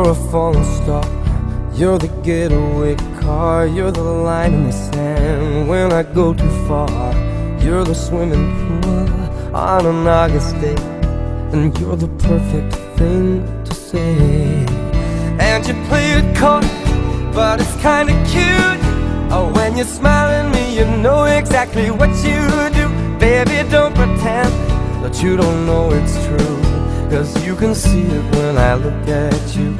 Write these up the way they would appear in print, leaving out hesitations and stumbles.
You're a falling star, you're the getaway car, you're the line in the sand when I go too far. You're the swimming pool on an August day, and you're the perfect thing to say. And you play it coy, but it's kinda cute. Oh, when you smile at me, you know exactly what you do. Baby, don't pretend that you don't know it's true, 'cause you can see it when I look at you.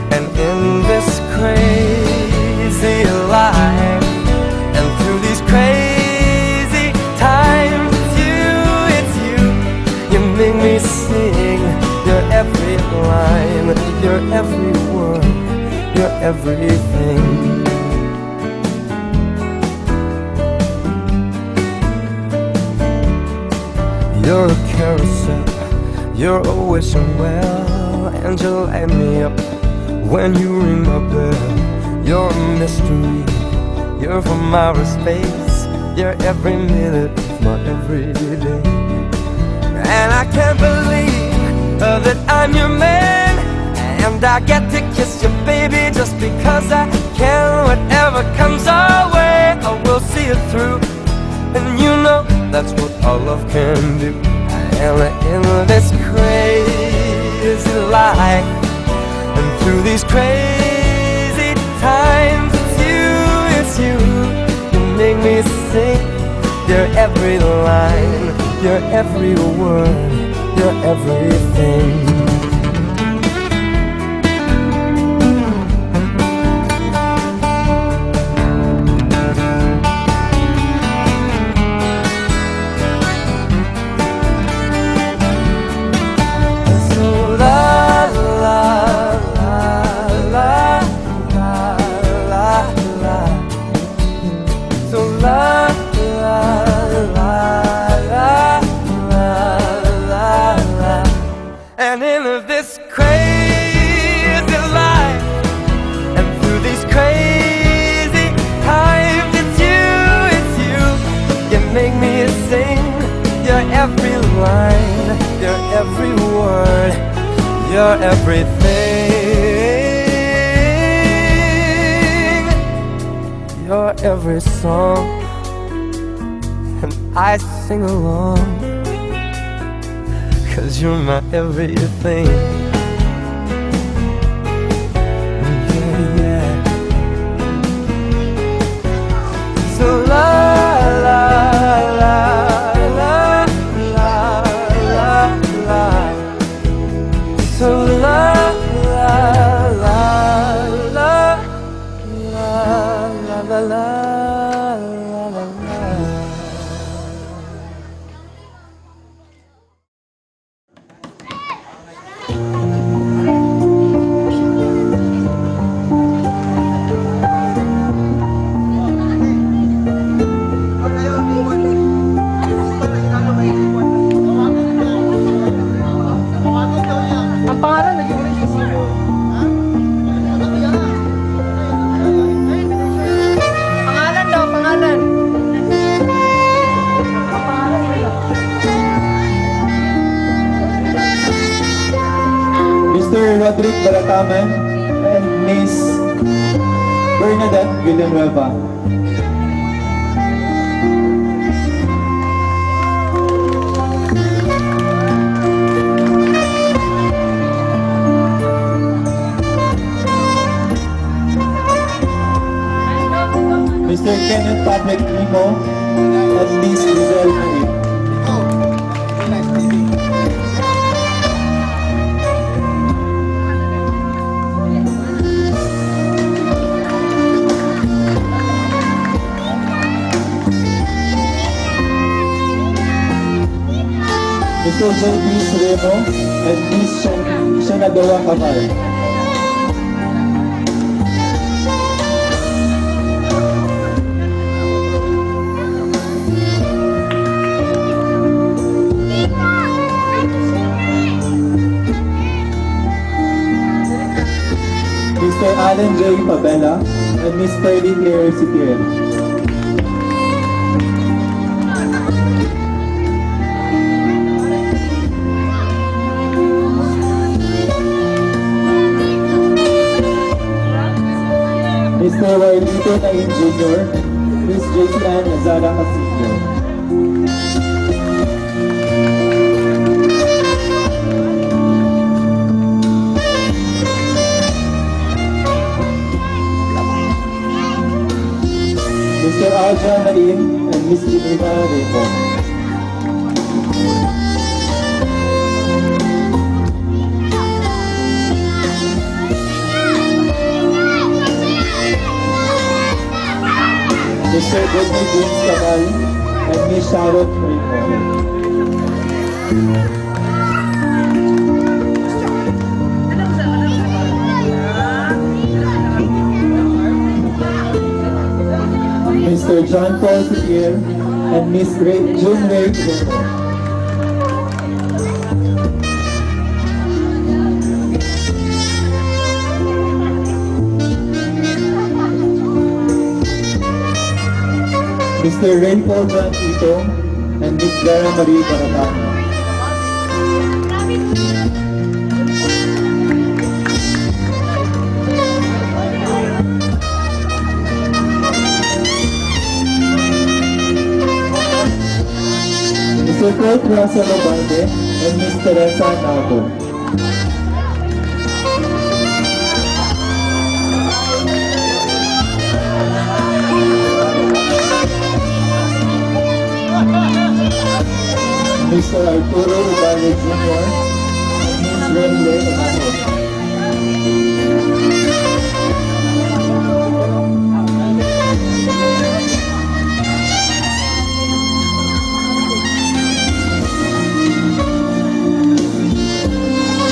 And in this crazy life, and through these crazy times, it's you, you make me sing. You're every line, you're every word, you're everything. You're a carousel, you're a wishing well, and you light me up when you ring my bell. You're a mystery, you're from outer space, you're every minute of my everyday. And I can't believe that I'm your man, and I get to kiss you, baby, just because I can. Whatever comes our way, I will see it through, and you know that's what our love can do. And in this crazy life, and through these crazy times, it's you, you make me sing. You're every line, you're every word, you're everything. And in this crazy life, and through these crazy times, it's you, you make me sing. You're every line, you're every word, you're everything. You're every song, and I sing along, 'cause you're my everything. Yeah, yeah. So la la la la la la la. So la la la la la la la la. Mr. Rodrick Balataman and Miss Bernadette Villanueva. Mr. Kenneth Patrick Limo and Miss Giselle Marie. Mr. J.P. Remo and Miss Shanagawa Kamal. Mr. Alan J. Pabella and Miss Pearly Claire Cipiel. Nain Jr., Miss JC Ann Azara Castillo. Mr. Alja Nain and Miss Jenina Raymond. Mr. Rodney James Cabal and Miss Charlotte Raymond. Mr. John Paul Pierre and Miss June Ray Raymond. Mr. Ray Paul John Itong and Miss Dara Marie Baratano. Mr. Kurt Rasa Lobalde and Miss Teresa Nago. Mr. Arturo Ubalde Jr. and Miss Renle Amaro.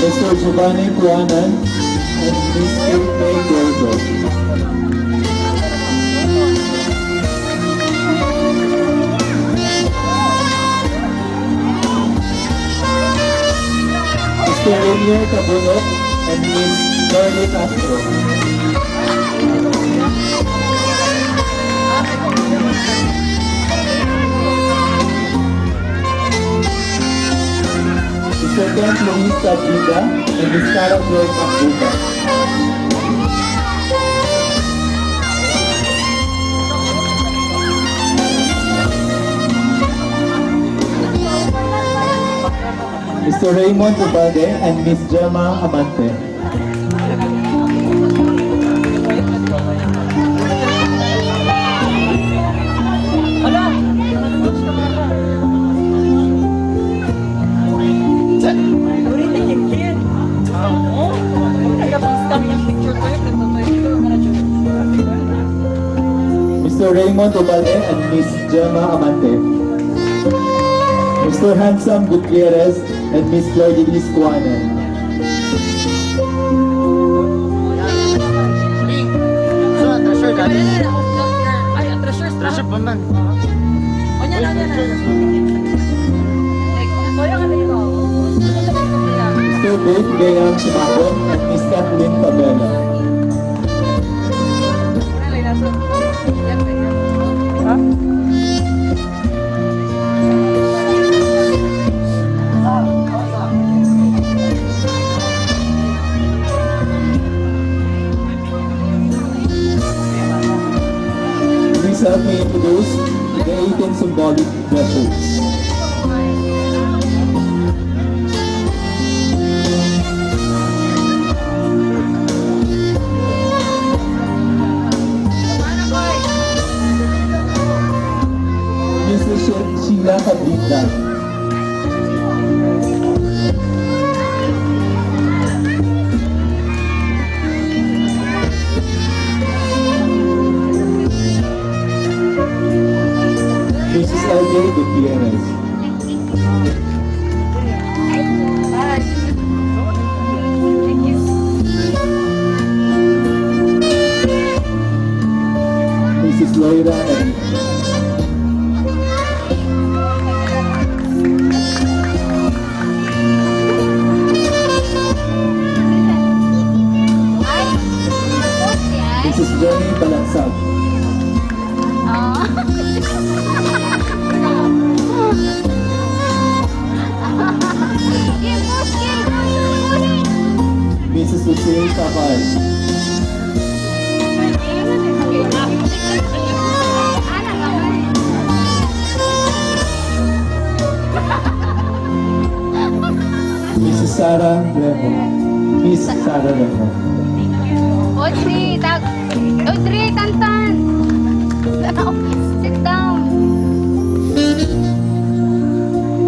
Mr. Giovanni Puanan and Miss Kate May Gordo. Mr. Renier Cabunok and Miss Dorly Castro. Mr. Kent Luis Tablida and Miss Cara Joy Macbuca. Mr. Raymond Ubalde and Miss Gemma Amante. Mr. Raymond Ubalde and Miss Gemma Amante. Mr. Handsome Gutierrez and Miss Lourdes Cuanan. Treasure pa man. Mr. Dave Gayam Chimacon and Miss Kathleen Pabella. Please help me introduce the 18 symbolic vessels. Mrs. Sheila Cabrita. Mrs. LJ Gutierrez. Mrs. Loira Enriquez. Mrs. Jenny Balansag. Mrs. Lucille Capal. Sarah Remo. Miss Sarah Remo. Audrey, Audrey, Tantan. Sit down.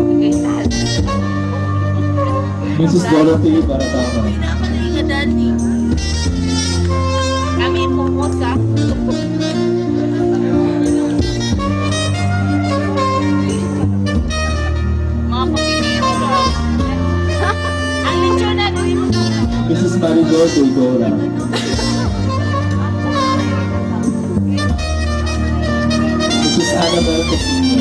Okay, tahan. Mrs. Dorothy Baratama. Kami pumosa. Mga papiniro. Ang lechon na Mrs. Marigol Degora. Mrs. Annabel Casino.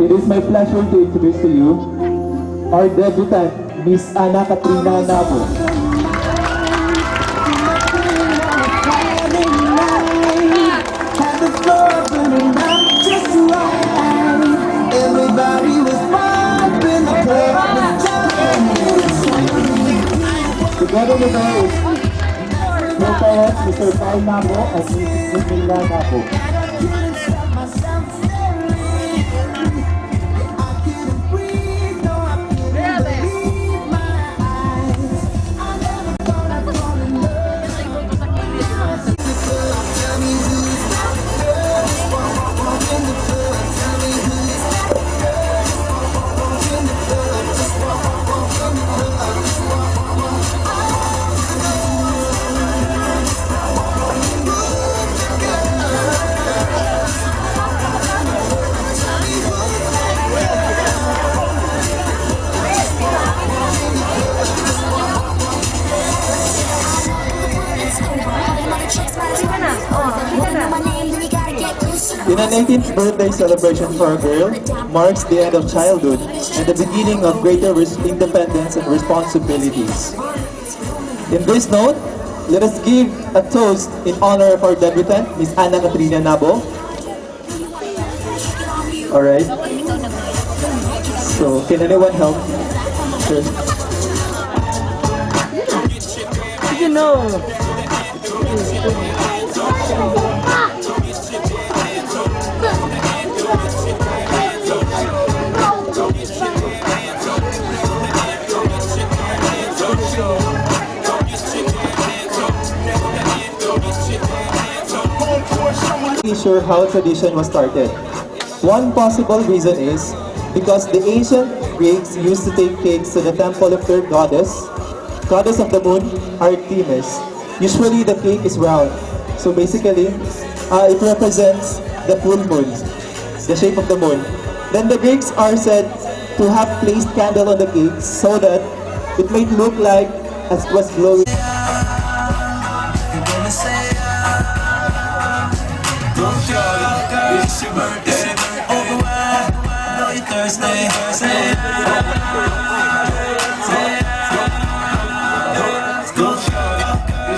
It is my pleasure to introduce to you our debutant, Miss Ana Katrina Nabo. Everybody was bumping the club. Together with her is her parents, Mr. Paul Nabo and Mrs. Camila Nabo. In a 19th birthday celebration for a girl marks the end of childhood and the beginning of greater independence and responsibilities. In this note, let us give a toast in honor of our debutant, Miss Ana Katrina Nabo. Alright. So, can anyone help? Sure. You know. Not sure how tradition was started. One possible reason is because the ancient Greeks used to take cakes to the temple of their goddess of the moon, Artemis. Usually the cake is round. So basically, it represents the full moon, the shape of the moon. Then the Greeks are said to have placed candle on the cake so that it might look like as it was glowing. It's your birthday, over I know you Thursday. Say go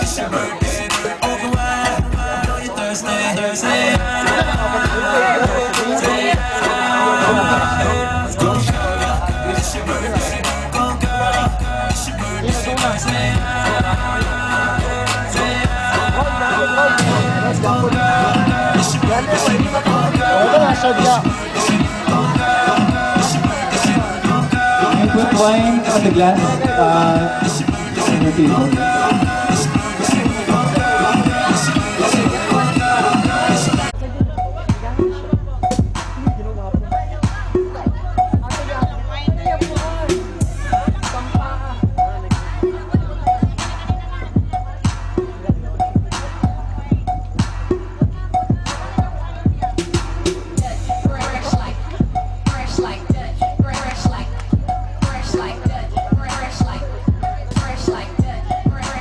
it's your birthday, over I know you Thursday. Say go it's your birthday, go girl, it's your birthday. Say go girl. You put wine on the glass on your table. Fresh like that.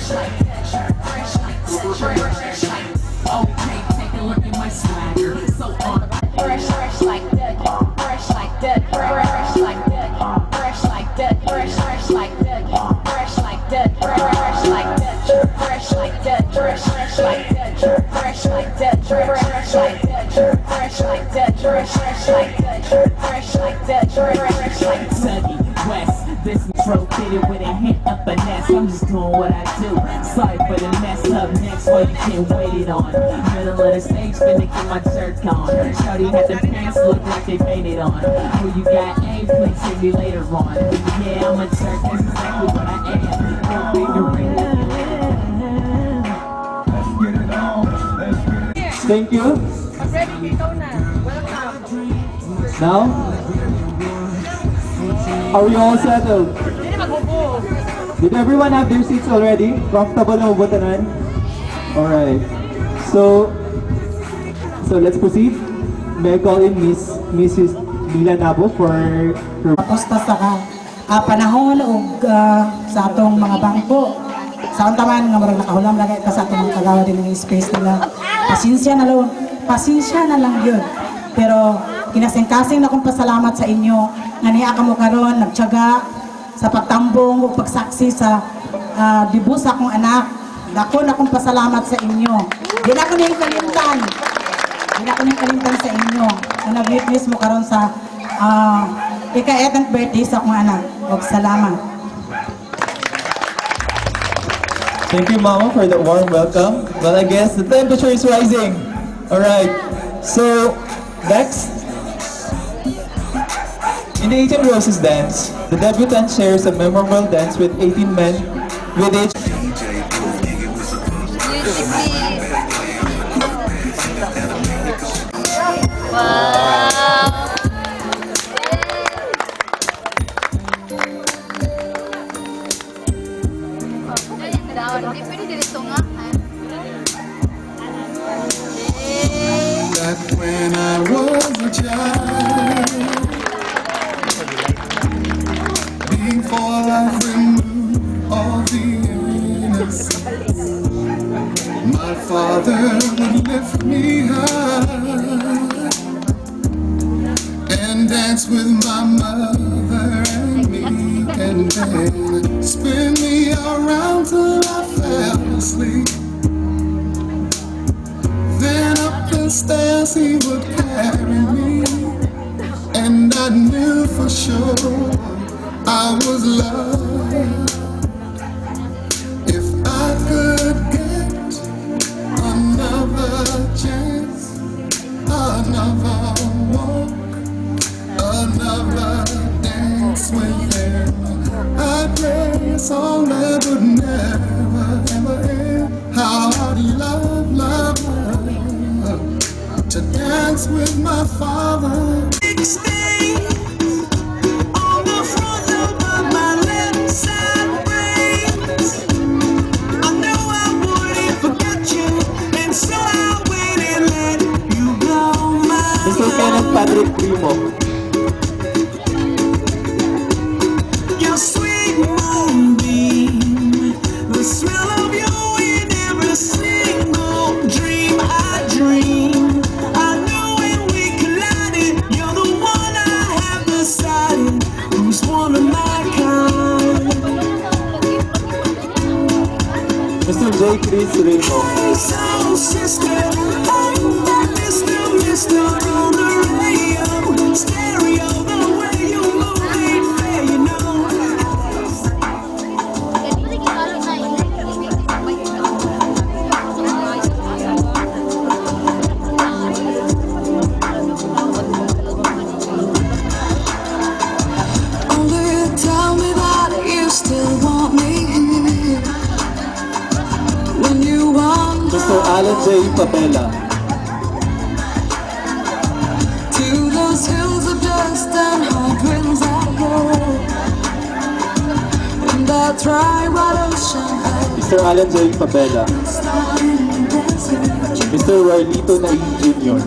Okay, take a look at my swagger. So on. Fresh like that. Fresh like that. Fresh like that. Fresh like that. Fresh like that. Fresh like that. Fresh like that. Fresh like that. Fresh like that. Fresh like that. Fresh like that. Fresh like that. Fresh like that. Fresh like that. Fresh like Tuggy West. This intro fitted with a hint of finesse. I'm just doing what I do. Sorry for the mess up next, what you can't wait it on. Middle of the stage, finna get my shirt on. Shorty had the pants look like they painted on. Who you got aim, please hit me later on. Yeah, I'm a jerk, that's exactly what I am. Go finger ring. Let's get it on. Let's get it. Thank you. Now, are we all settled? Did everyone have their seats already? Comfortable na mabutanan? Alright. So let's proceed. May I call in Mrs. Lila Nabo for her... Kapusta sa panahon o sa atong mga bangko. Sa taman nga marang nakahulam lagi ka sa atong mga kagawa din ng space nila. Pasensya na lang yun. Pero kinasing-kasing na kong pasalamat sa inyo nga niya ka mo karon nagtiyaga sa pagtambong o pagsaksi sa dibus akong anak. Dako na kong pasalamat sa inyo. Di na ko niyong kalimtan. Di na ko niyong kalimtan sa inyo. Na nag-witness mo karon sa ika-8th birthday sa akong anak. Huwag salamat. Thank you, Mama, for the warm welcome. Well, I guess the temperature is rising. Alright. So, next. In the 18 Roses dance, the debutant shares a memorable dance with 18 men with each wow. Hindi pwede dito nga. Back when I was a child, before life removed all the innocence, my father would lift me high and dance with my mother and me, and then spin me around till I fell asleep. Then up the stairs he would carry me, and I knew for sure I was loved. If I could get another chance, another walk, another dance with him, I pray it's all that would never ever end. How I'd love, love, love to dance with my father. Stay on the front lobe of my left side brains. I know I wouldn't forget you, and so I waited and let you blow my Mr. Kenneth Patrick Primo. your sweet moonbeam, the smell of you in every single dream I dream. I know when we collided, you're the one I have decided who's one of my kind. Mr. J. Chris Remo. So sister, oh, Mr. on the radio, stereo, the way you move ain't fair, you know. Only tell me that you still want me when you want Mr. Alan J. Pabella. to those hills of dust and hot winds I go, and I try what ocean Mr. Alan J. Pabella. Mr. Warlito Nain Jr.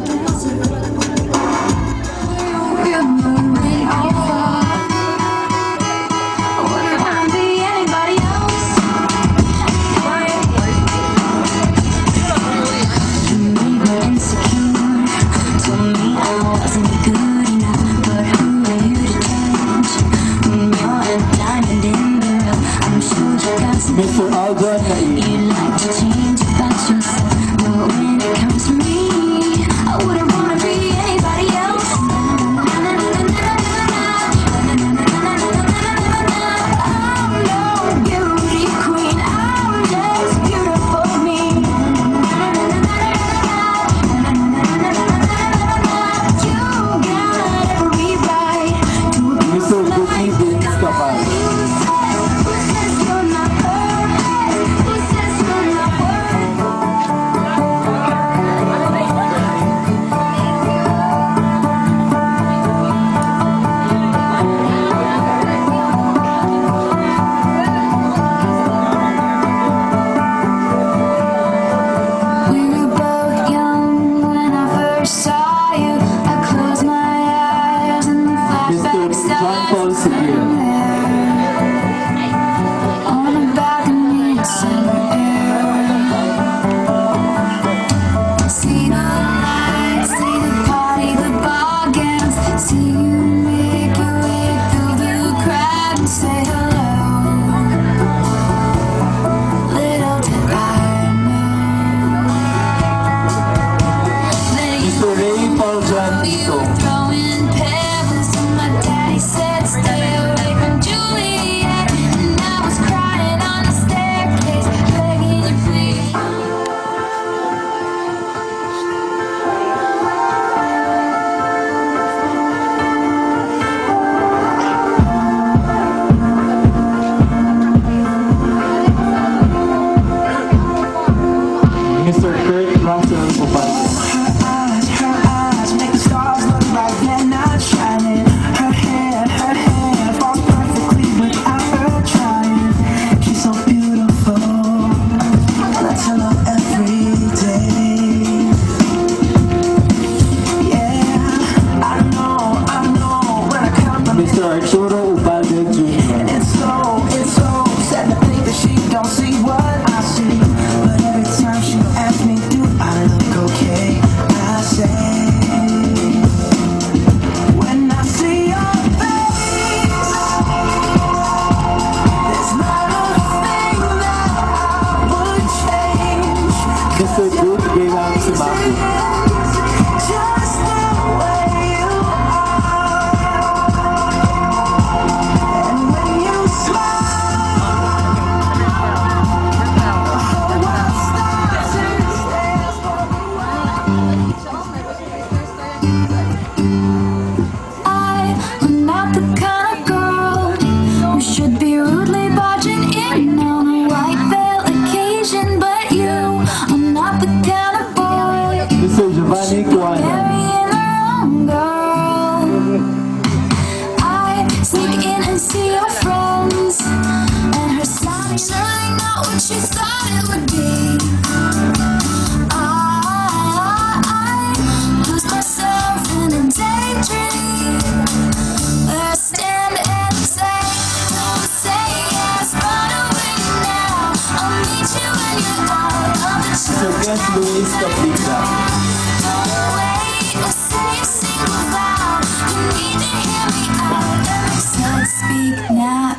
just the way you are. And when you smile, the whole world stops and stares for a while. I'm not the kind of girl who should be rudely barging in on a white veil occasion, but you are not the kind of boy Mr. Giovanni Cuana. marrying the wrong girl. I sneak in and see your friends, and her smile is surely not what she thought it would be. I lose myself in a daydream, where I stand and say, don't say yes, run away now. I'll meet you when you're out of the Sir Gus Luis Caprica. go away or say a single vow. You need to hear me out. Eric said, speak now.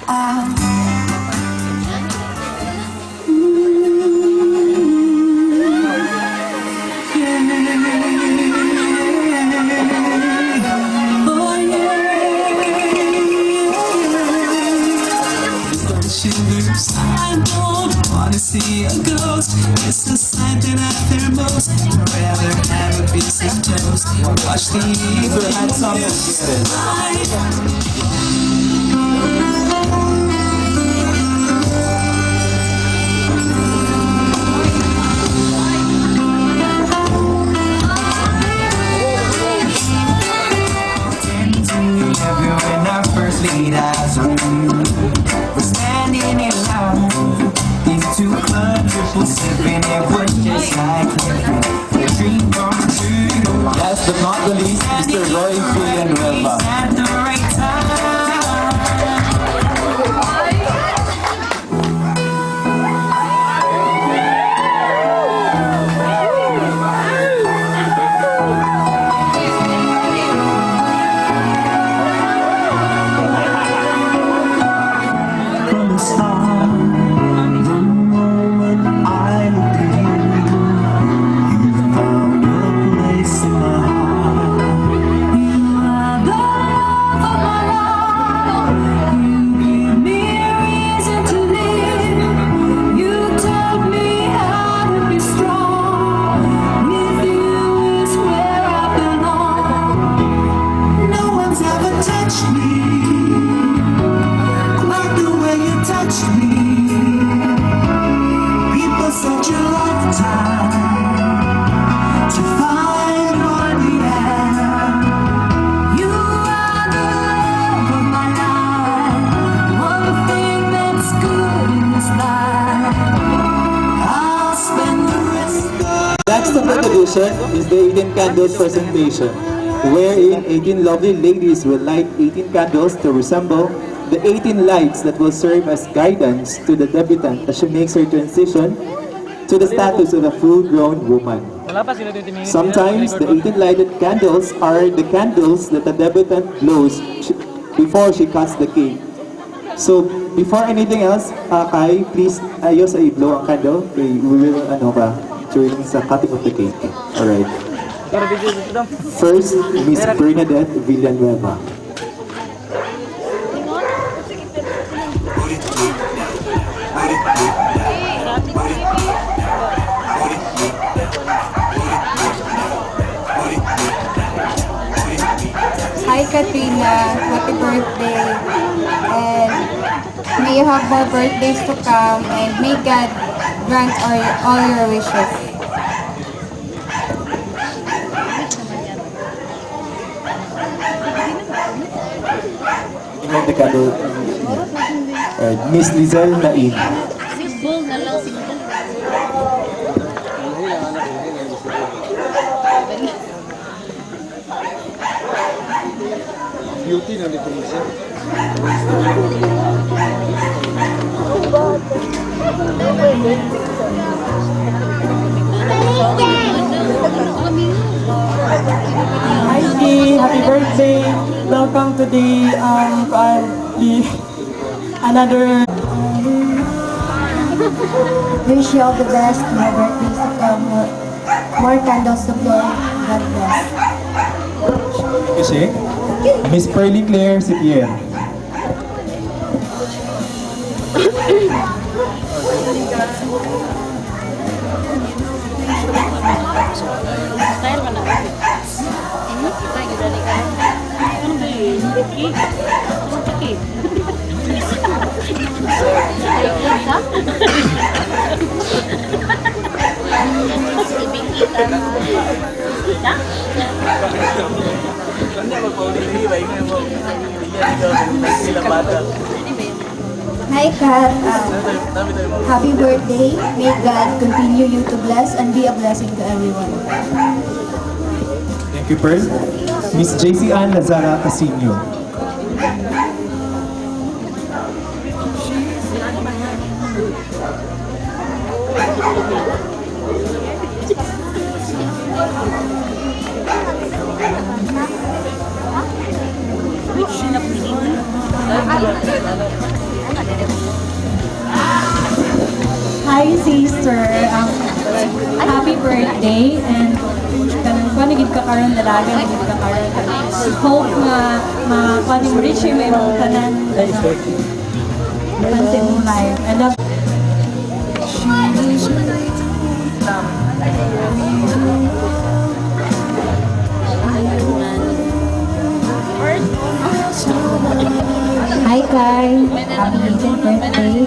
Shivers, I don't wanna see a ghost. It's the sight that I fear most. Rather have a piece of toast or watch the Sir evening Handsome news. Gutierrez. Have you when I first laid eyes on you? We're standing in line. These two quadruples sipping, it was just like a dream come true. Last but not the least, Mr. Roy Villanueva. At the right time. From the start, the moment I looked at you, you found a place in my heart. You are the love of my life. You give me a reason to live. You taught me how to be strong. With you is where I belong. No one's ever touched me like the way you touched me. People search a lifetime to find what we have. You are the love of my life. One thing that's good in this life. I'll spend the rest of Next on the tradition is the 18 candles presentation, wherein 18 lovely ladies will light 18 candles to resemble the 18 lights that will serve as guidance to the debutant as she makes her transition to the status of a full-grown woman. Sometimes the 18 lighted candles are the candles that the debutant blows before she cuts the cake. So, before anything else, Kai, please ayos ay blow ang candle. Okay, we will, during sa cutting of the cake. Alright. First, Miss Bernadette Villanueva. Hi Katrina, happy birthday, and may you have more birthdays to come, and may God grant all your wishes. Tingnan the candle. Miss Lizelle Nain. Simbol na lang, simbol. Beauty na dito siya. Hi Dee, happy birthday. Welcome to the another Wish you all the best, my birthdays to come. more candles to blow. God bless. Thank you, Shane. Miss Pearly Claire Sipier. Style ka na. Kita yung dali ka. Ano ba yun? Cake? Ano ba cake? Ibig kita na. Kita? Hi, Kat. Happy birthday. May God continue you to bless and be a blessing to everyone. Thank you, Pearl. Miss JC Ann Lazara Casino. Hi sister, happy birthday and kanang panigid ka karon dalaga nigid ka karon. Hope ma panig reach yung imong tanan. Pansin mo life. I love Hi, Kai. Happy 18th birthday.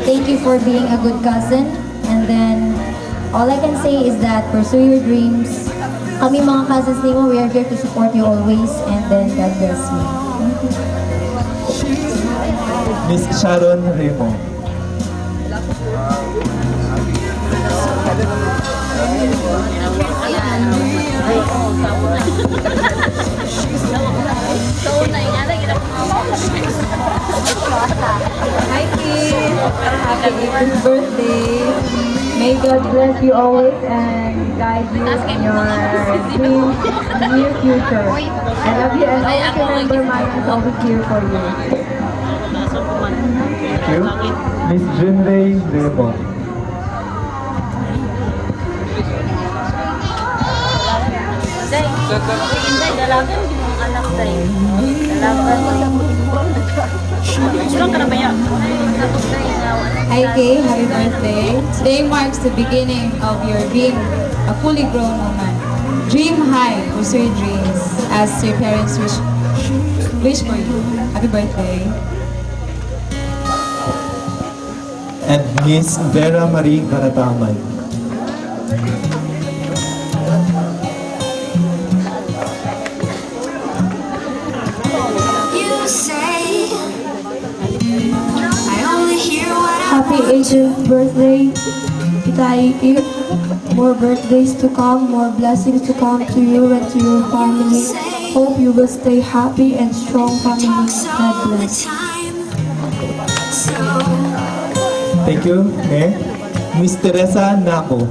Thank you for being a good cousin. And then, all I can say is that pursue your dreams. Kami mga cousins nimo, we are here to support you always. And then, God bless you. Thank you. Miss Sharon Remo. Hi, Kim. Happy 18th birthday. May God bless you always and guide you in your dreams in the near future. I love you and always remember Maya is always here for you. Thank you. Miss Junrei Remo. Day, dalagan yung mga anak day. Dalagan mo. Sulang ka na ba yan? Hi Kay, happy birthday. Today marks the beginning of your being a fully grown woman. Dream high, pursue your dreams as your parents wish for you. Happy birthday. And Miss Vera Marie Garataman. Happy 18th birthday, Itaiki. More birthdays to come, more blessings to come to you and to your family. Hope you will stay happy and strong family. God bless. Thank you, Mayor. Miss Teresa Naco.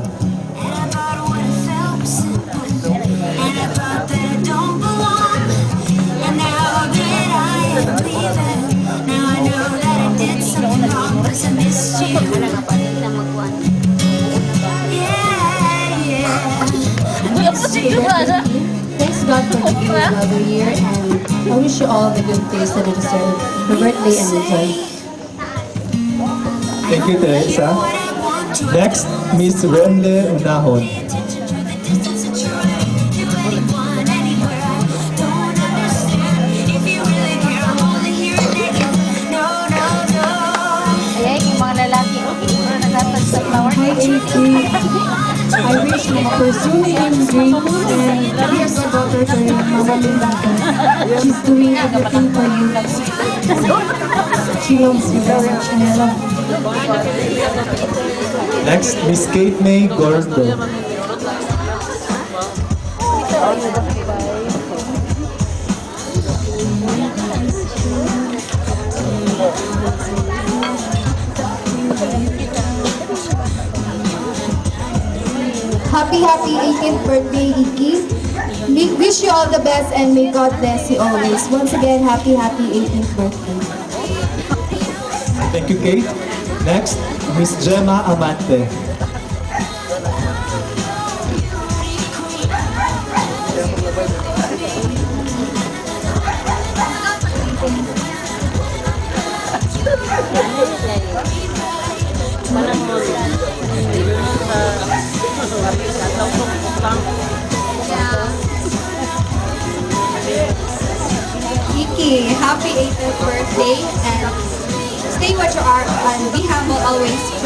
Thanks God for giving you another year and I wish you all the good things that you deserve. Your birthday and enjoy. Thank you, Teresa. Next, Miss Renle Unahon. Ayan, yung mga lalaki. Nagtatag sa flower. Hi, AK. I wish you pursue your dreams and be a good daughter to your mama Linda. She's doing everything for you. She loves you very much and I love you. Next, Miss Kate May Gordo. Happy 18th birthday, Iki. Wish you all the best and may God bless you always. Once again, happy 18th birthday. Thank you, Kate. Next, Miss Gemma Amante.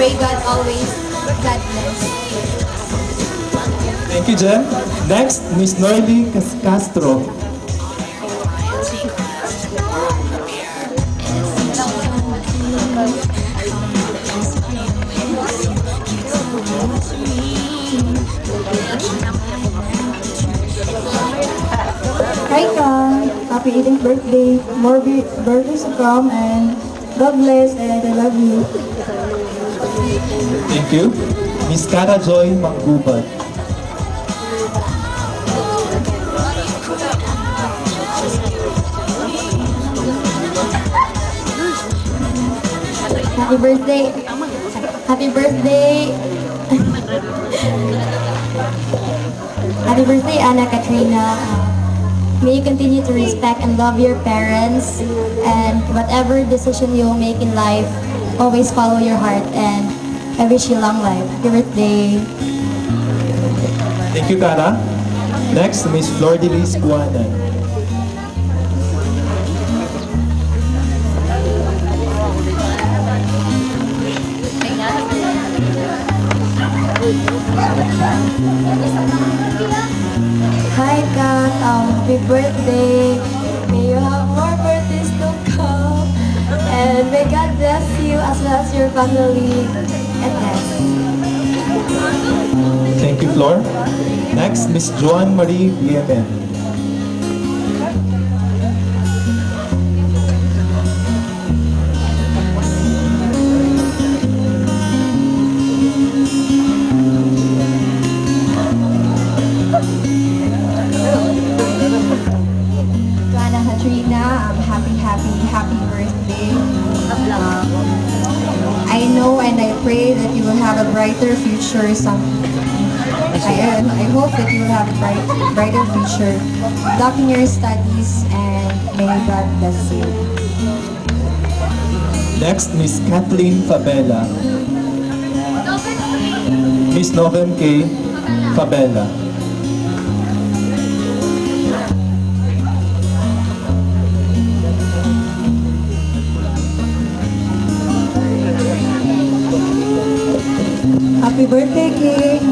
pray God always. God bless. Thank you, Jen. Next, Miss Norly Castro. Hi, Ka. Happy 18th birthday. More birthdays to come, and God bless, and I love you. Thank you. Miss Cara Joy Manggubad. Happy birthday. Happy birthday. Happy birthday, Anna Katrina. May you continue to respect and love your parents, and whatever decision you will make in life, always follow your heart, and I wish you long life. Happy birthday. Thank you, Cara. Next, Miss Flor de Lis Buanan. Hi, Kat. Happy birthday. May you have more birthdays to come. And may God bless you as well as your family. And yes. Thank you, Flor. Next, Miss Joan Marie Yemen. Joanna Katrina, happy birthday. I know and I pray that you will have a brighter future. I hope that you will have a brighter future. Good luck in your studies, and may God bless you. Next, Miss Kathleen Fabella. Miss Novem K. Fabella. Happy birthday, King.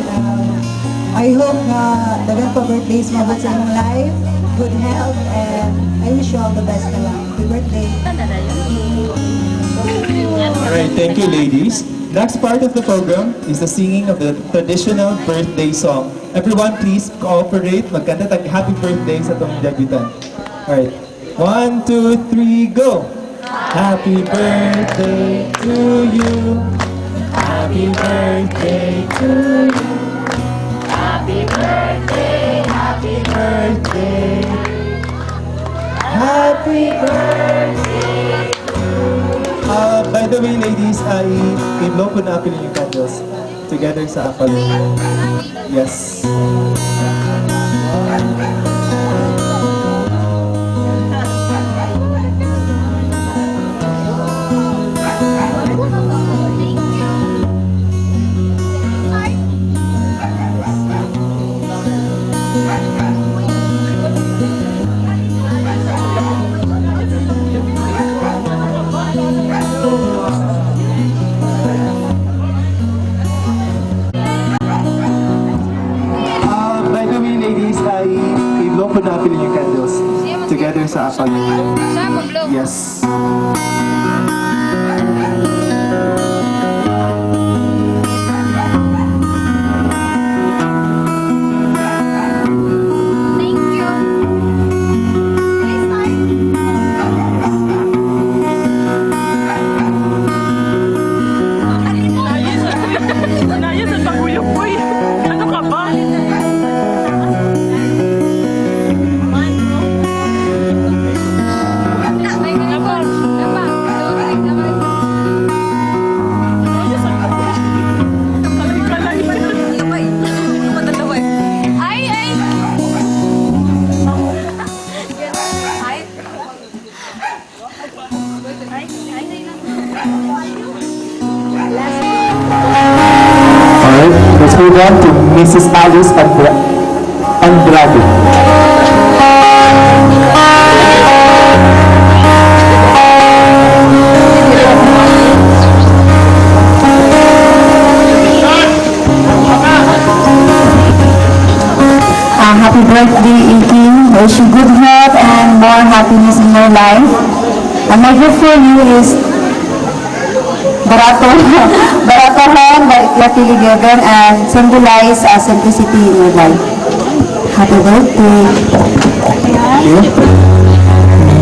I hope na dagan pa birthdays mo sa inyong life, good health, and I wish you all the best na lang. Happy birthday. Alright, thank you, ladies. Next part of the program is the singing of the traditional birthday song. Everyone, please cooperate. Magkanta tag happy birthday sa itong debutant. Alright. 1, 2, 3, go! Happy birthday to you. Happy birthday to you. Happy birthday, happy birthday. Happy birthday. By the way, ladies, i-blow po na yung candles together sa apple. Yes. By the way, ladies, i-blow po na yung candles together sa apple. Yes. Let's move on to Mrs. Alice Andrade. Happy birthday, Iki. Wish you good health and more happiness in your life. And my gift for you is barato, baratohan, lucky together, and symbolize simplicity in your life. Happy birthday.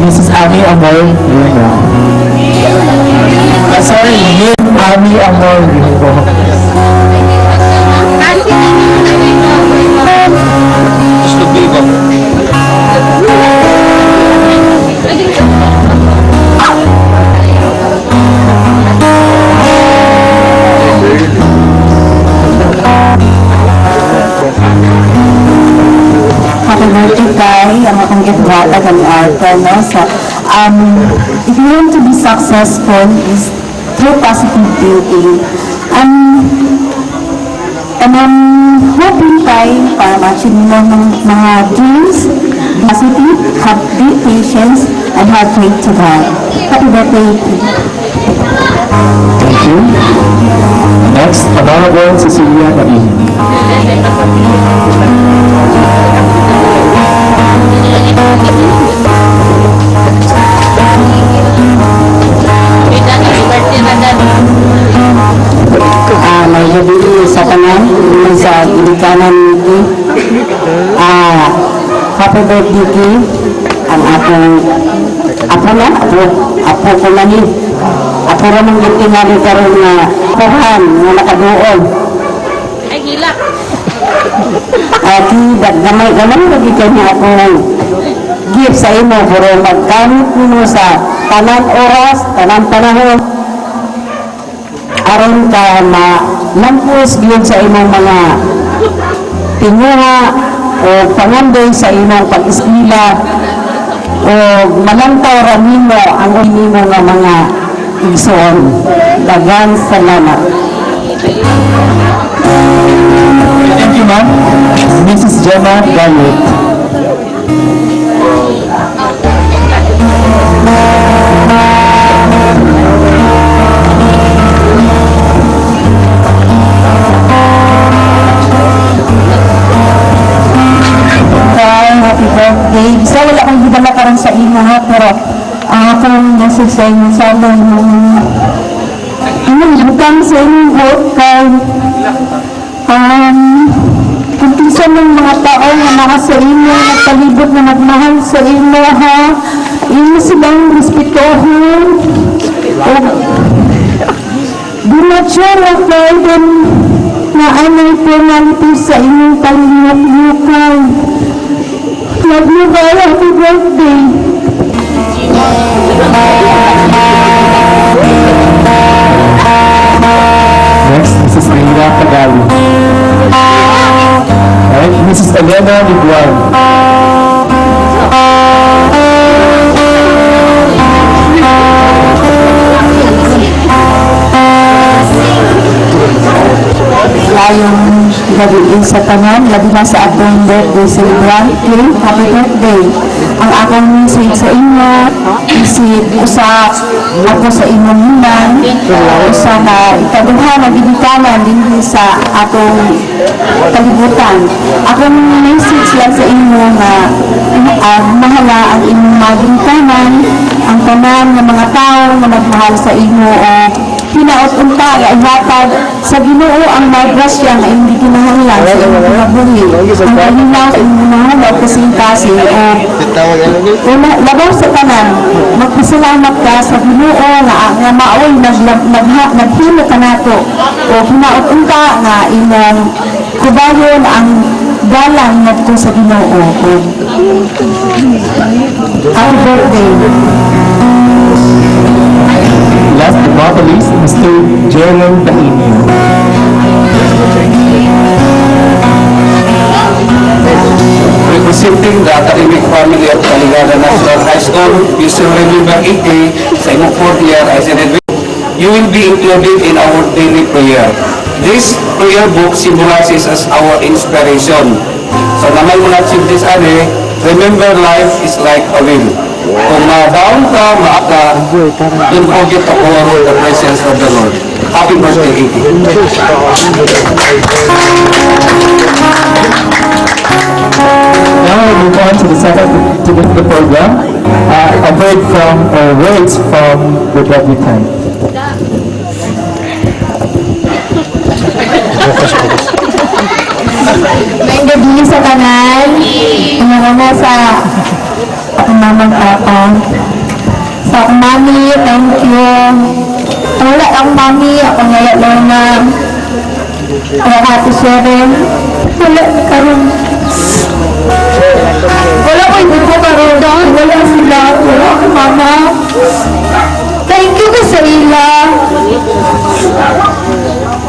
Mrs. Ami Amor, yun na. Sorry, Miss Ami Amor, yun po. Gusto bigo. Happy birthday, Kai. Ang akong gitwata ng arte, no? So, if you want to be successful is through positive thinking. And I'm hoping, Kai, para ma-achieve mo ng mga dreams, positive, have great patience, and have faith to God. Happy birthday. Thank you. Next, Honorable Cecilia Nain. May gabi sa tanan, sa ilikanan ni happy birthday ki ang akong apo ko na ni apo ramang gitingali karon nga kuhan nga nakaduol Ay, hilak. Aki gamay lagi kanya akong gift sa imo pero magkamit mo sa tanan oras, tanan panahon aron ka lampos gyud sa imong mga tinguha o pangandoy sa imong pag-eskwela o malantaw ra nimo ang nimo nga mga igsoon. Daghang salamat. Thank you, ma'am. Mrs. Gemma Gayet. Happy birthday. Bisa wala akong gidala karon sa imo ha, pero ang akong message sa inyo sana yung butang sa inyong vote kay kumpisan ng mga tao na naka sa inyo, nagpalibot na nagmahal sa inyo ha. Inyo silang respetohon. Do not share a burden na anay penalty sa inyong palihok-lukay. Love you, guys. Happy birthday. Next, Mrs. Neira Tagali. Alright, Mrs. Elena Liguan. Layong gabiin sa tanan, labi na sa atong birthday celebrant. Happy birthday. Ang akong message sa inyo, isip usa ako sa inyong hinan, usa na ikaduha na ginikanan din sa atong kalibutan. Akong message lang sa inyo na mahala ang inyong mga ginikanan, ang tanan ng mga tao na nagmahal sa inyo o hinaot-unta nga ihatag sa Ginoo ang magrasya nga hindi kinahanglan sa inyong mga buhi. Ang kalinaw sa inyong mga kasing-kasing o labaw sa tanan, magpasalamat ka sa Ginoo nga maoy naghimo ka nato o hinaot-unta nga imong kubayon ang galang ngadto sa Ginoo. Happy birthday. Last but not least, Mr. Jalen Tahimio. Representing the academic family of Caligada National High School, Mr. Remember Ike, sa imong 4th year as an advisor, you will be included in our daily prayer. This prayer book symbolizes as our inspiration. So naman mo natin this remember life is like a wheel. Kung ma-down ka, maaka, don't forget to call the presence of the Lord. Happy birthday, Ike. Thank you. song or words from the debutante. May gabi sa tanan. Una sa akong mamang papa. Sa akong mami, thank you. Wala akong mami, akong ngayat lang na ang ate Sharon. Wala karon. Wala ko hindi ko karon. Wala sila. Wala akong mama. Thank you ka sa ila.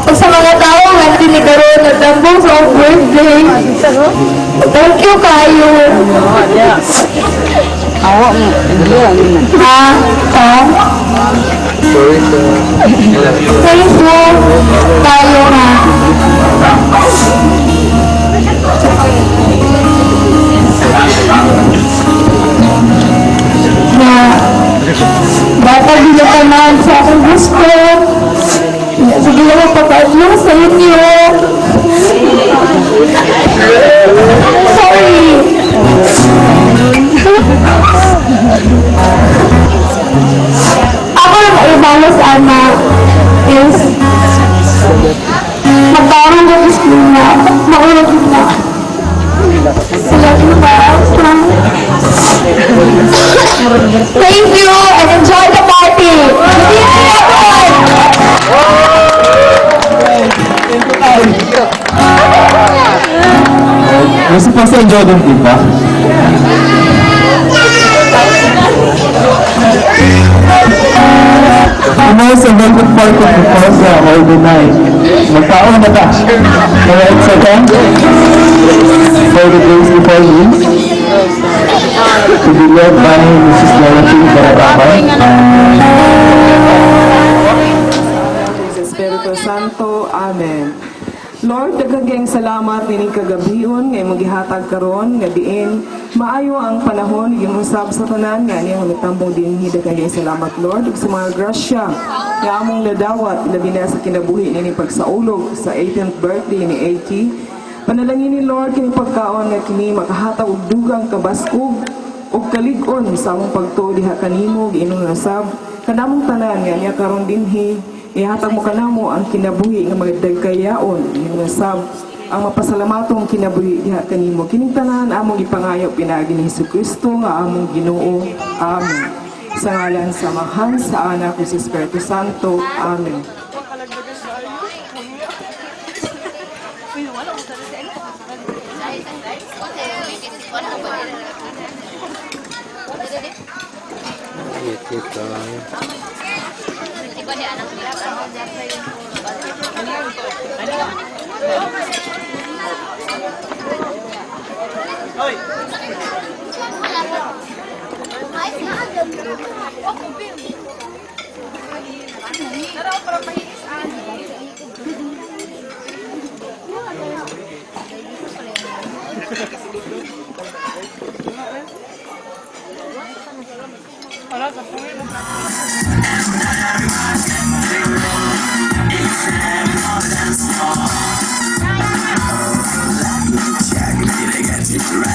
Pag sa mga tao, hindi ni karon nagdambong sa akong birthday. Thank you kayo. Awak mo. Ha? Thank you. Tayo ha. Na bata binatanan sa akong gusto. Sige lang magpapadlo sa inyo. Sorry. Ako lang ibalo sa anak is magkaroon ko sa school na maulog na sila Thank you and enjoy the party. You're supposed to enjoy them, diba? Ano sa welcome party before sa all the night? Magtaon na ta. Kaya it's again for the days before you to be led by Mrs. Dorothy Barababay. Espiritu Santo. Amen. Lord, daghang salamat nining kagabion ngay magihatag karon nga diin maayo ang panahon yung usab sa tanan nga niya mitambong dinhi daghang salamat Lord ug sa mga grasya nga among nadawat labi na sa kinabuhi nining pagsaulog sa 18th birthday ni AK. Panalangin ni Lord kini pagkaon nga kini makahatag og dugang kabaskog ug kalig-on sa among pagtuo diha kanimo giingon nasab kanamong tanan nga niya karon dinhi. Ihatag mo kanamo ang kinabuhi nga magdagkayaon yung nasab ang mapasalamatong kinabuhi diha kanimo kining tanan among ipangayo pinaagi ni Jesucristo nga among Ginoo. Amen. Sa ngalan sa Amahan, sa Anak ug sa Espiritu Santo. Amen.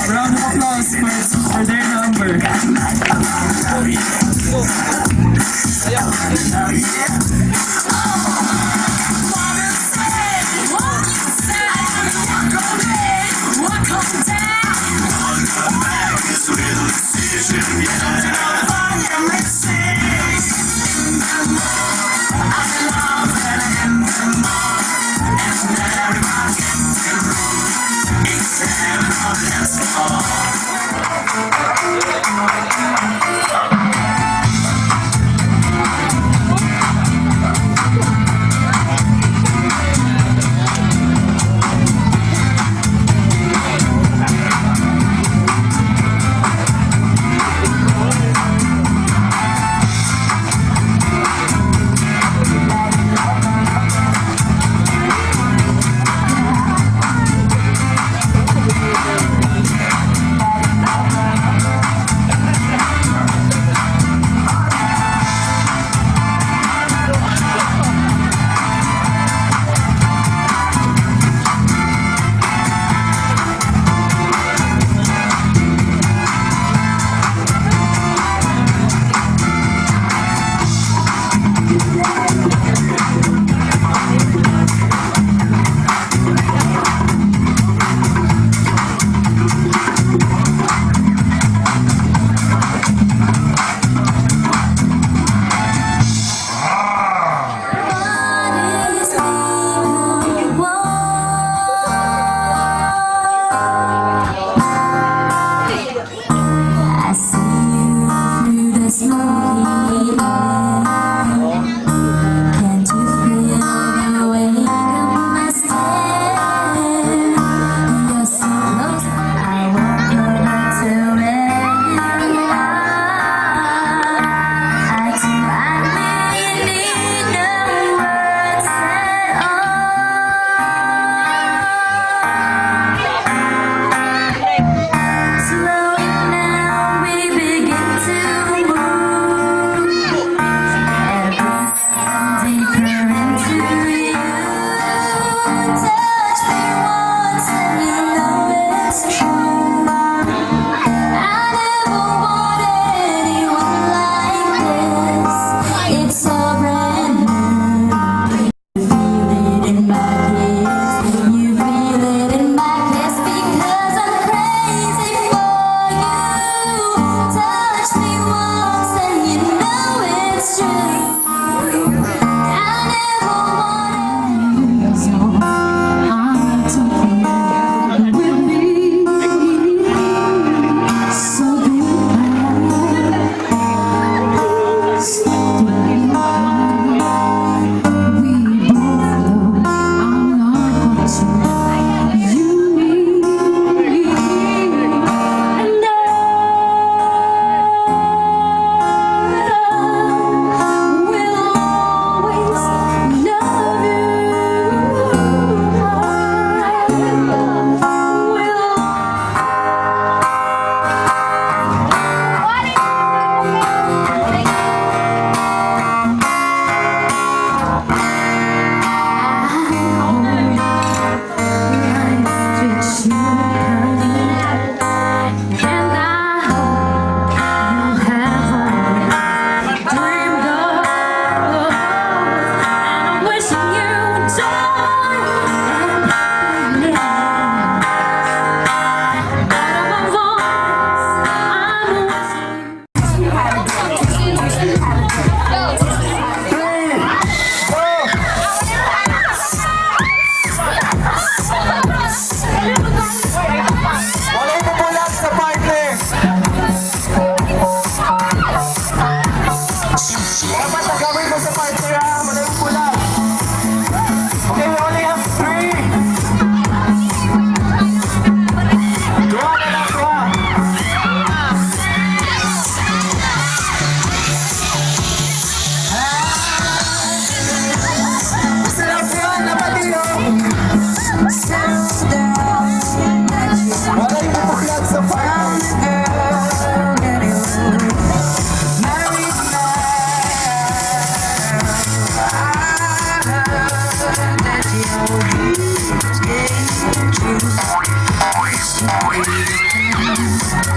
Round of applause for their number. I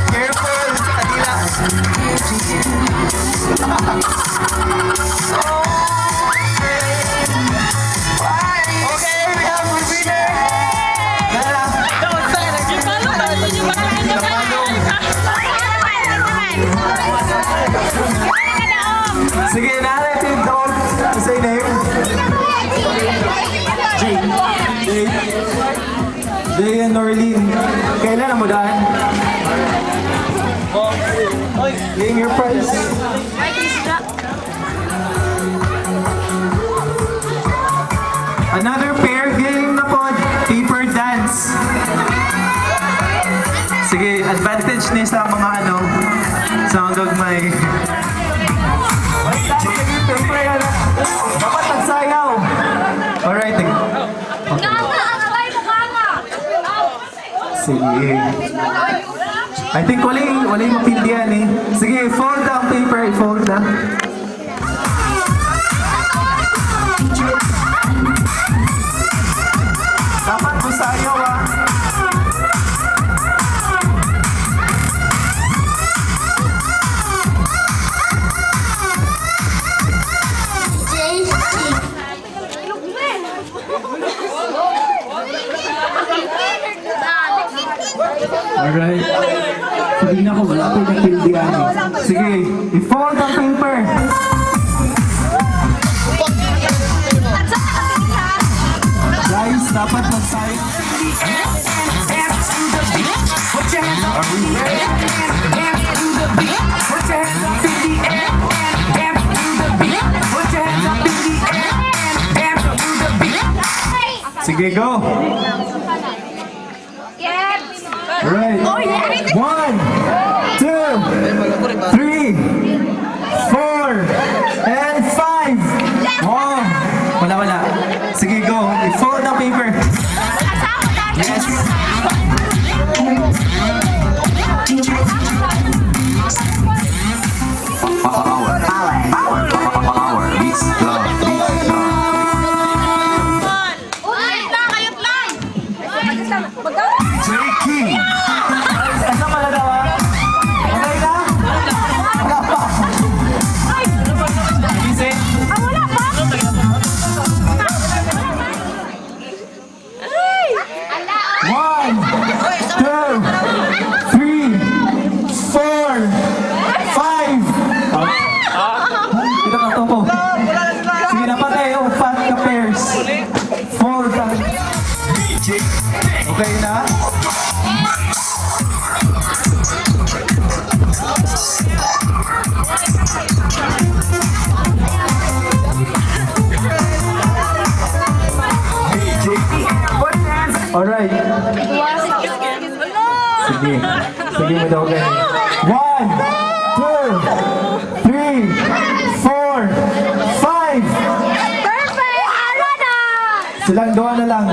Careful sa kanila. Okay, we have a winner. Sige, narrative don't say name. Jay and Norlene, kailan na mo daan? Laying your prize. Another pair game na po, paper dance. Sige, advantage ni sa mga ano, sa mga gagmay. Dapat nagsayaw. Alright. Sige. I think wala yung mapindihan eh. Sige, fold ang paper. Fold na. Dapat masayaw ah. Alright. Sabi na ko, wala ko yung pindihan eh. Sige, i-fold ang paper. Guys, dapat magsayaw. Are we ready? Sige, go! Right. 1, 2, 3, 4, and 5. Wow. Wala. Sige, go. I-fold ang paper. Yes. Power. Beats love. King. Asa pala daw ah? Okay na? Wala pa. Easy. Wala pa? 1, 2, 3, 4, 5. Ito ka topo. Sige na pa tayo. Fat ka pairs. 4 ka. Okay na? Alright. Sige mo daw ganyan. 1, 2, 3, 4, 5. Perfect! Ano na? Silang doon na lang.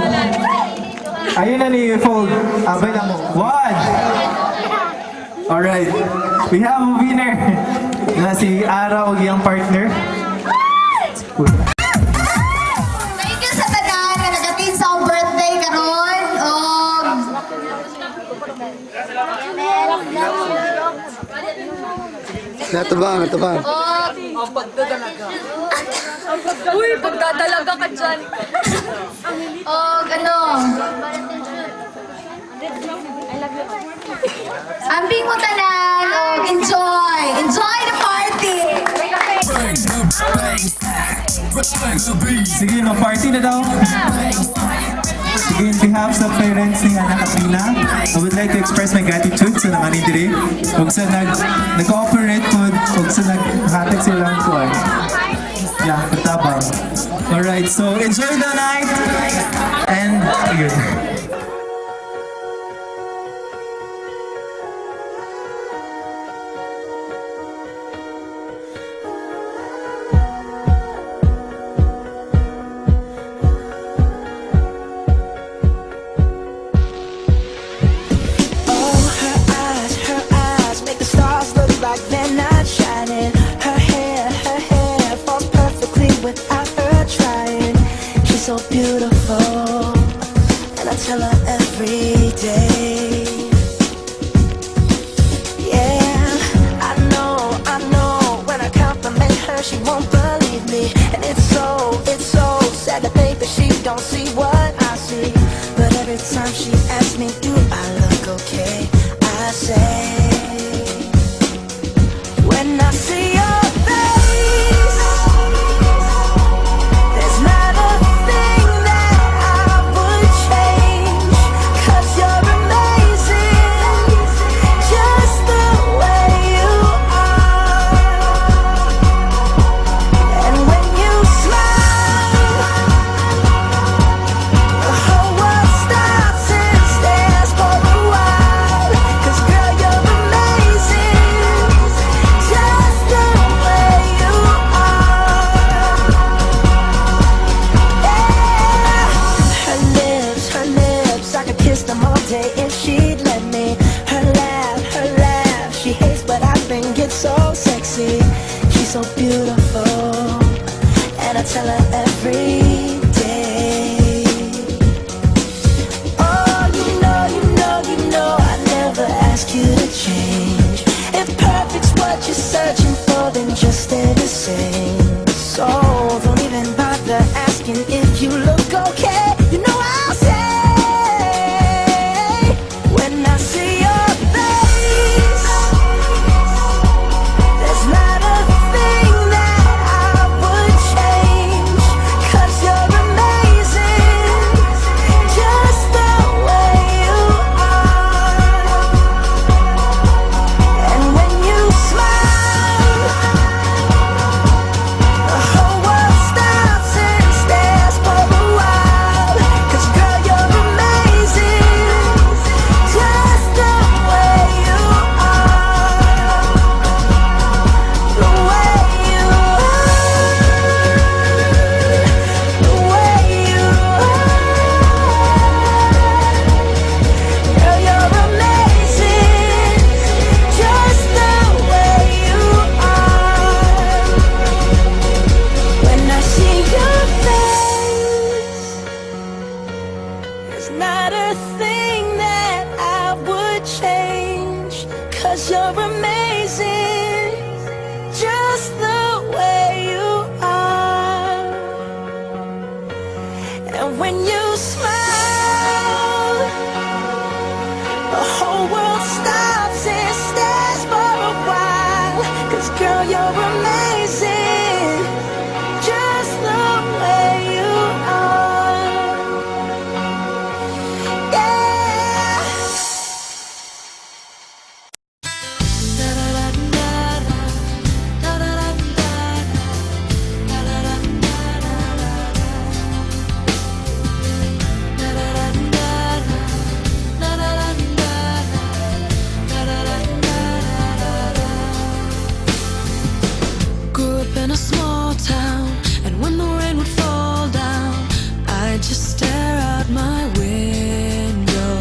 Ayun na ni fold. Abay na mo. 1. Alright. We have a winner. Na si Ara o iyang partner. Thank you sa tanan na nagatin sa akong birthday karon. Natubang. Uy, pagdadalaga ka dyan. Ambing mo tanan. Enjoy the party. Sige, mag-party na daw. Sige, in behalf sa parents ni Ana Katrina, I would like to express my gratitude sa naman diri. Huwag sa nag-cooperate po, huwag sa nag-hatag silang kuwan. Yeah, katabang. Alright, so enjoy the night and yun. So beautiful, and I tell her every day. see what I see. But every time she asks me, do I look okay? I say, when I see your face, there's not a thing that I would change. 'Cause you're amazing, just the way you are. And when you smile, the whole world stops and stares for a while. 'Cause girl, you're amazing, just the way you are. Yeah. Her lips, I could kiss them all day if she'd let me. Her laugh, she hates but I think it's so sexy. She's so beautiful, and I tell her every day. Oh, you know, I never ask you to change. If perfect's what you're searching for, then just stay the same. So don't even bother asking if you look okay. You know I'll say, when I see your face, there's not a thing that I would change. 'Cause you're amazing, just the way you are. And when you smile, the whole world stops and stares for a while. 'Cause girl, you're amazing, just the way you are. The way you are. The way you are. Girl, you're amazing, just the way you are. When I see your face, there's not a thing that I would change. 'Cause you're amazing, just the way you are. And when you smile, the whole world stops and stares for a while. 'Cause girl, you're amazing, just the way you are. Yeah. Grew up in a small town, and when the rain would fall down, I'd just stare out my window,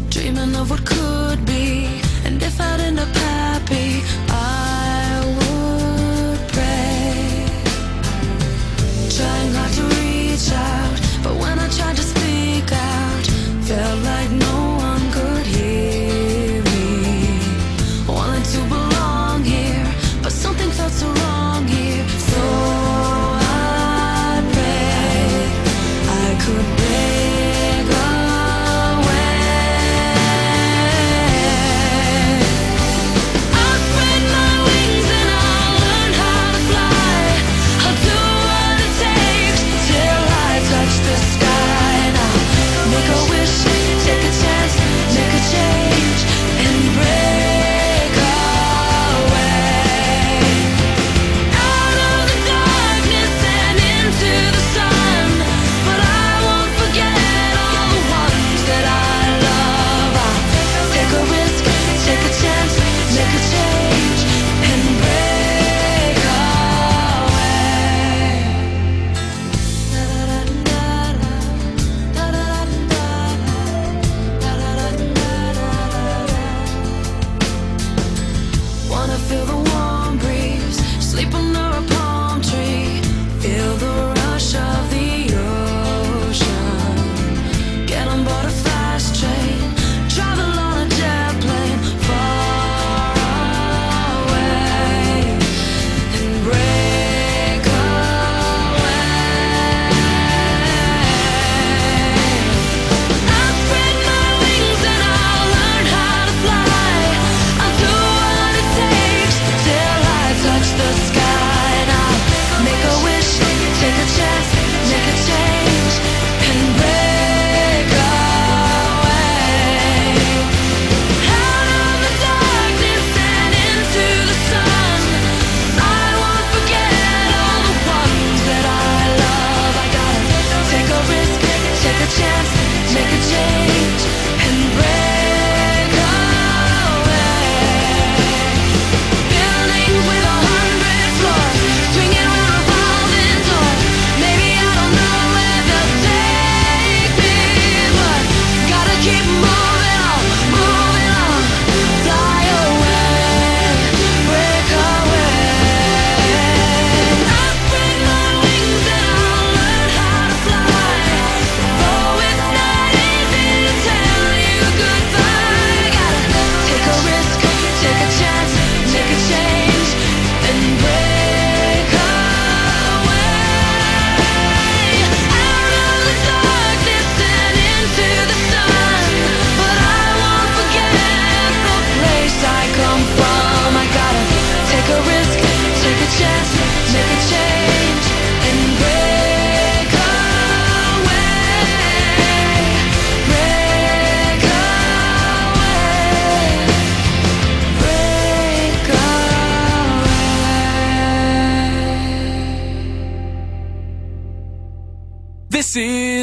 dreaming of what could be. And if I'd end up happy, I would pray, trying hard to reach out. But when I tried to speak out, felt like no one could hear me. Wanted to belong here, but something felt so wrong here. So I prayed I could break away. I'll spread my wings and I'll learn how to fly. I'll do what it takes till I touch the sky. And I'll make a wish, take a chance, make a change, and break away. Out of the darkness and into the sun. But I won't forget all the ones that I love. I'll take a risk, take a chance, make a change, and break away.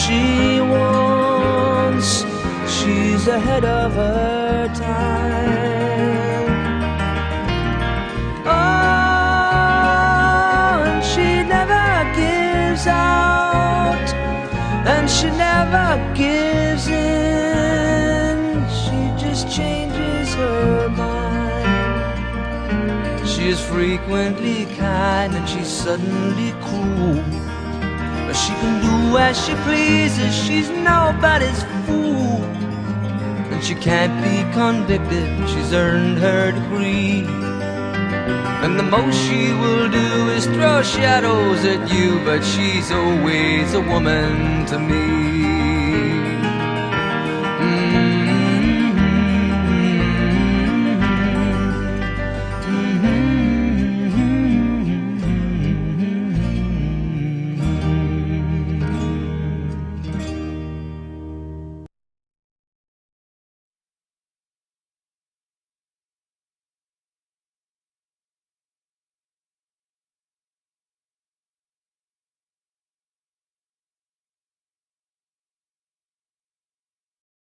she wants. She's ahead of her time. Oh, and she never gives out, and she never gives in. She just changes her mind. She is frequently kind and she's suddenly cruel. But she can do as she pleases, she's nobody's fool. And she can't be convicted, she's earned her degree. And the most she will do is throw shadows at you, but she's always a woman to me.